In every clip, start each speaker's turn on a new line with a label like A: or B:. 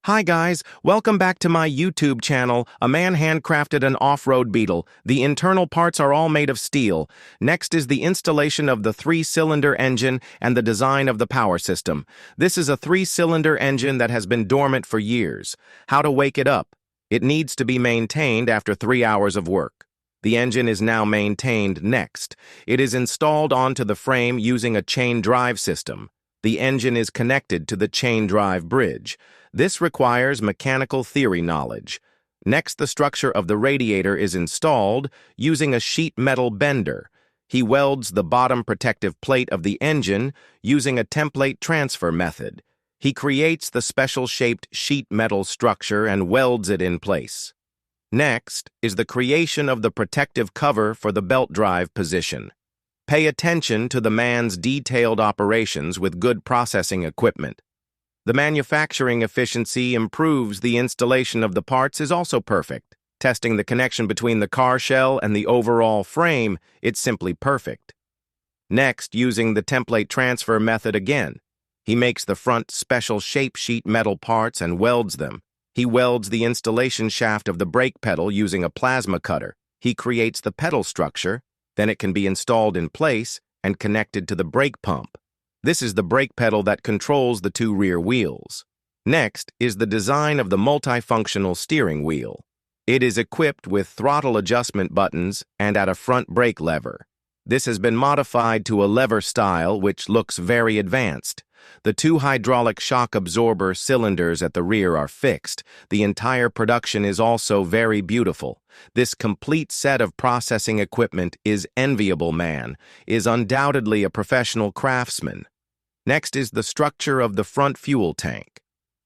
A: Hi guys, welcome back to my YouTube channel. A man handcrafted an off-road Beetle. The internal parts are all made of steel. Next is the installation of the 3-cylinder engine and the design of the power system. This is a 3-cylinder engine that has been dormant for years. How to wake it up? It needs to be maintained after 3 hours of work. The engine is now maintained next. It is installed onto the frame using a chain drive system. The engine is connected to the chain drive bridge. This requires mechanical theory knowledge. Next, the structure of the radiator is installed using a sheet metal bender. He welds the bottom protective plate of the engine using a template transfer method. He creates the special-shaped sheet metal structure and welds it in place. Next is the creation of the protective cover for the belt drive position. Pay attention to the man's detailed operations with good processing equipment. The manufacturing efficiency improves. The installation of the parts is also perfect. Testing the connection between the car shell and the overall frame, it's simply perfect. Next, using the template transfer method again, he makes the front special shape sheet metal parts and welds them. He welds the installation shaft of the brake pedal using a plasma cutter. He creates the pedal structure, then it can be installed in place and connected to the brake pump. This is the brake pedal that controls the 2 rear wheels. Next is the design of the multifunctional steering wheel. It is equipped with throttle adjustment buttons and a front brake lever. This has been modified to a lever style which looks very advanced. The 2 hydraulic shock absorber cylinders at the rear are fixed. The entire production is also very beautiful. This complete set of processing equipment is enviable. Man is undoubtedly a professional craftsman. Next is the structure of the front fuel tank.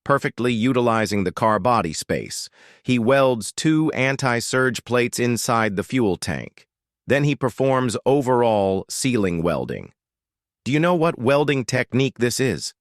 A: Perfectly utilizing the car body space, he welds 2 anti-surge plates inside the fuel tank. Then he performs overall sealing welding. Do you know what welding technique this is?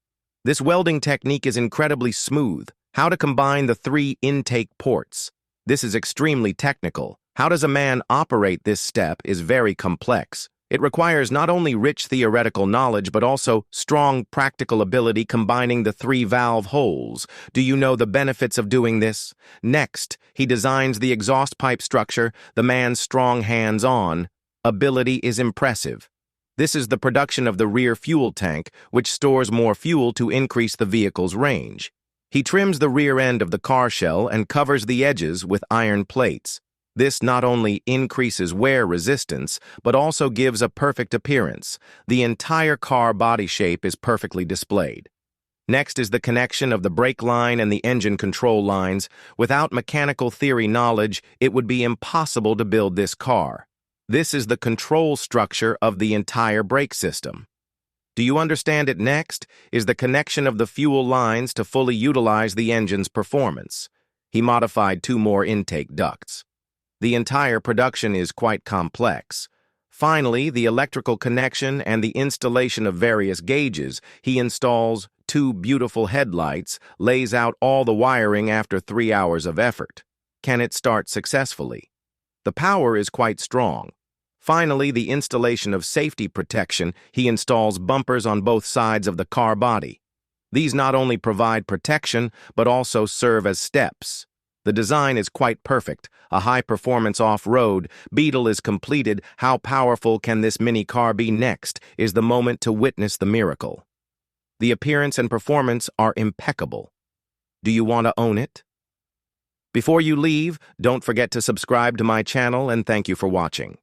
A: This welding technique is incredibly smooth. How to combine the 3 intake ports. This is extremely technical. How does a man operate this step is very complex. It requires not only rich theoretical knowledge but also strong practical ability combining the 3 valve holes. Do you know the benefits of doing this? Next, he designs the exhaust pipe structure. The man's strong hands-on ability is impressive. This is the production of the rear fuel tank, which stores more fuel to increase the vehicle's range. He trims the rear end of the car shell and covers the edges with iron plates. This not only increases wear resistance, but also gives a perfect appearance. The entire car body shape is perfectly displayed. Next is the connection of the brake line and the engine control lines. Without mechanical theory knowledge, it would be impossible to build this car. This is the control structure of the entire brake system. Do you understand it? Next is the connection of the fuel lines to fully utilize the engine's performance. He modified 2 more intake ducts. The entire production is quite complex. Finally, the electrical connection and the installation of various gauges. He installs 2 beautiful headlights, lays out all the wiring after 3 hours of effort. Can it start successfully? The power is quite strong. Finally, the installation of safety protection. He installs bumpers on both sides of the car body. These not only provide protection, but also serve as steps. The design is quite perfect. A high-performance off-road Beetle is completed. How powerful can this mini car be? Next is the moment to witness the miracle. The appearance and performance are impeccable. Do you want to own it? Before you leave, don't forget to subscribe to my channel and thank you for watching.